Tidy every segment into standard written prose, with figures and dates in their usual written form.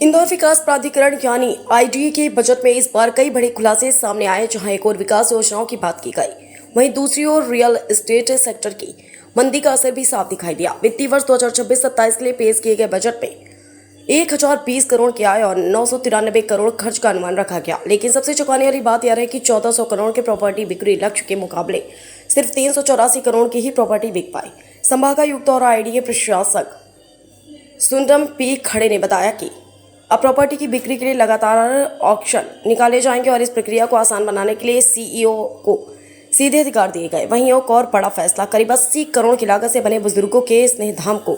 इंदौर विकास प्राधिकरण यानी आईडीए के बजट में इस बार कई बड़े खुलासे सामने आए। जहां एक और विकास योजनाओं की बात की गई, वहीं दूसरी ओर रियल एस्टेट सेक्टर की मंदी का असर भी साफ दिखाई दिया। वित्तीय वर्ष 2026-27 के लिए पेश किए गए बजट में 1020 करोड़ की आय और 993 करोड़ खर्च का अनुमान रखा गया। लेकिन सबसे चौंकाने वाली बात यह है कि 1400 करोड़ के प्रॉपर्टी बिक्री लक्ष्य के मुकाबले सिर्फ 384 करोड़ की ही प्रॉपर्टी बिक पाई। संभागायुक्त और आईडीए प्रशासक सुंदरम पी खड़े ने बताया कि अब प्रॉपर्टी की बिक्री के लिए लगातार ऑक्शन निकाले जाएंगे और इस प्रक्रिया को आसान बनाने के लिए सीईओ को सीधे अधिकार दिए गए। वहीं एक और बड़ा फैसला, करीब 80 करोड़ की लागत से बने बुजुर्गों के स्नेहधाम को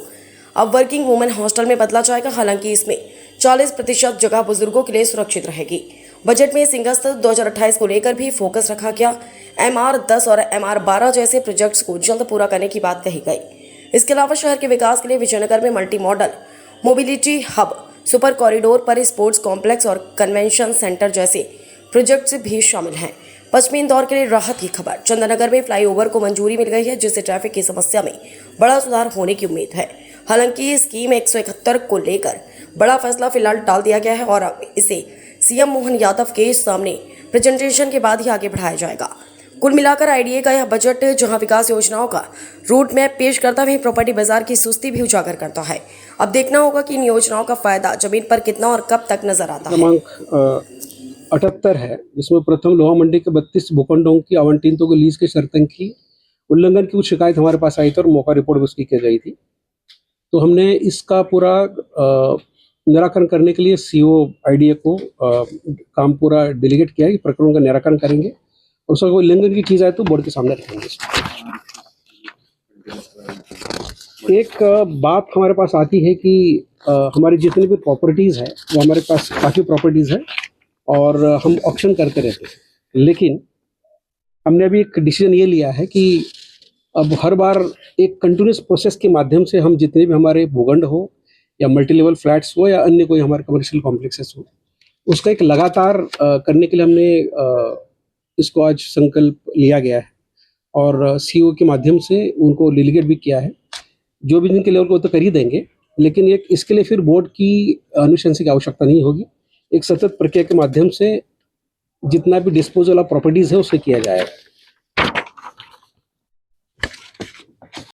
अब वर्किंग वुमेन हॉस्टल में बदला जाएगा। हालांकि इसमें 40% जगह बुजुर्गों के लिए सुरक्षित रहेगी। बजट में सिंगस्त 2028 को लेकर भी फोकस रखा गया। MR10 और MR12 जैसे प्रोजेक्ट्स को जल्द पूरा करने की बात कही गई। इसके अलावा शहर के विकास के लिए विजयनगर में multi modal mobility hub, super corridor पर स्पोर्ट्स कॉम्प्लेक्स और कन्वेंशन सेंटर जैसे प्रोजेक्ट्स भी शामिल हैं। पश्चिमी इंदौर के लिए राहत की खबर, चंदननगर में फ्लाईओवर को मंजूरी मिल गई है, जिससे ट्रैफिक की समस्या में बड़ा सुधार होने की उम्मीद है। हालांकि स्कीम 171 को लेकर बड़ा फैसला फिलहाल टाल दिया गया है और अब इसे सीएम मोहन यादव के सामने प्रेजेंटेशन के बाद ही आगे बढ़ाया जाएगा। कुल मिलाकर आईडीए का यह बजट जहां विकास योजनाओं का रूट मैप पेश करता है, प्रॉपर्टी बाजार की सुस्ती भी उजागर करता है। अब देखना होगा कि इन योजनाओं का फायदा जमीन पर कितना और कब तक नजर आता है। क्रमांक 78 है, जिसमें प्रथम लोहा मंडी के 32 भूखंडों की आवंटनों के लीज की शर्तों की उल्लंघन की कुछ शिकायत हमारे पास आई थी और मौका रिपोर्ट उसकी की गई थी। तो हमने इसका पूरा निराकरण करने के लिए सीओ आईडीए को काम पूरा डेलीगेट किया है कि प्रकरणों का निराकरण करेंगे और उसका कोई उल्लंघन की चीज़ आए तो बोर्ड के सामने रखेंगे। एक बात हमारे पास आती है कि हमारी जितनी भी प्रॉपर्टीज़ है वो हमारे पास काफ़ी प्रॉपर्टीज़ है और हम ऑक्शन करते रहते हैं, लेकिन हमने अभी एक डिसीजन ये लिया है कि अब हर बार एक कंटिन्यूस प्रोसेस के माध्यम से हम जितने भी हमारे भूखंड हो या मल्टी लेवल फ्लैट्स हो या अन्य कोई हमारे कमर्शियल कॉम्प्लेक्सेस हो, उसका एक लगातार करने के लिए हमने इसको आज संकल्प लिया गया है और सीईओ के माध्यम से उनको डेलीगेट भी किया है। जो भी जिनके लेवल को तो कर ही देंगे, लेकिन एक इसके लिए फिर बोर्ड की अनुशंसा की आवश्यकता नहीं होगी। एक सतत प्रक्रिया के माध्यम से जितना भी डिस्पोजल ऑफ प्रॉपर्टीज़ है उसे किया जाएगा।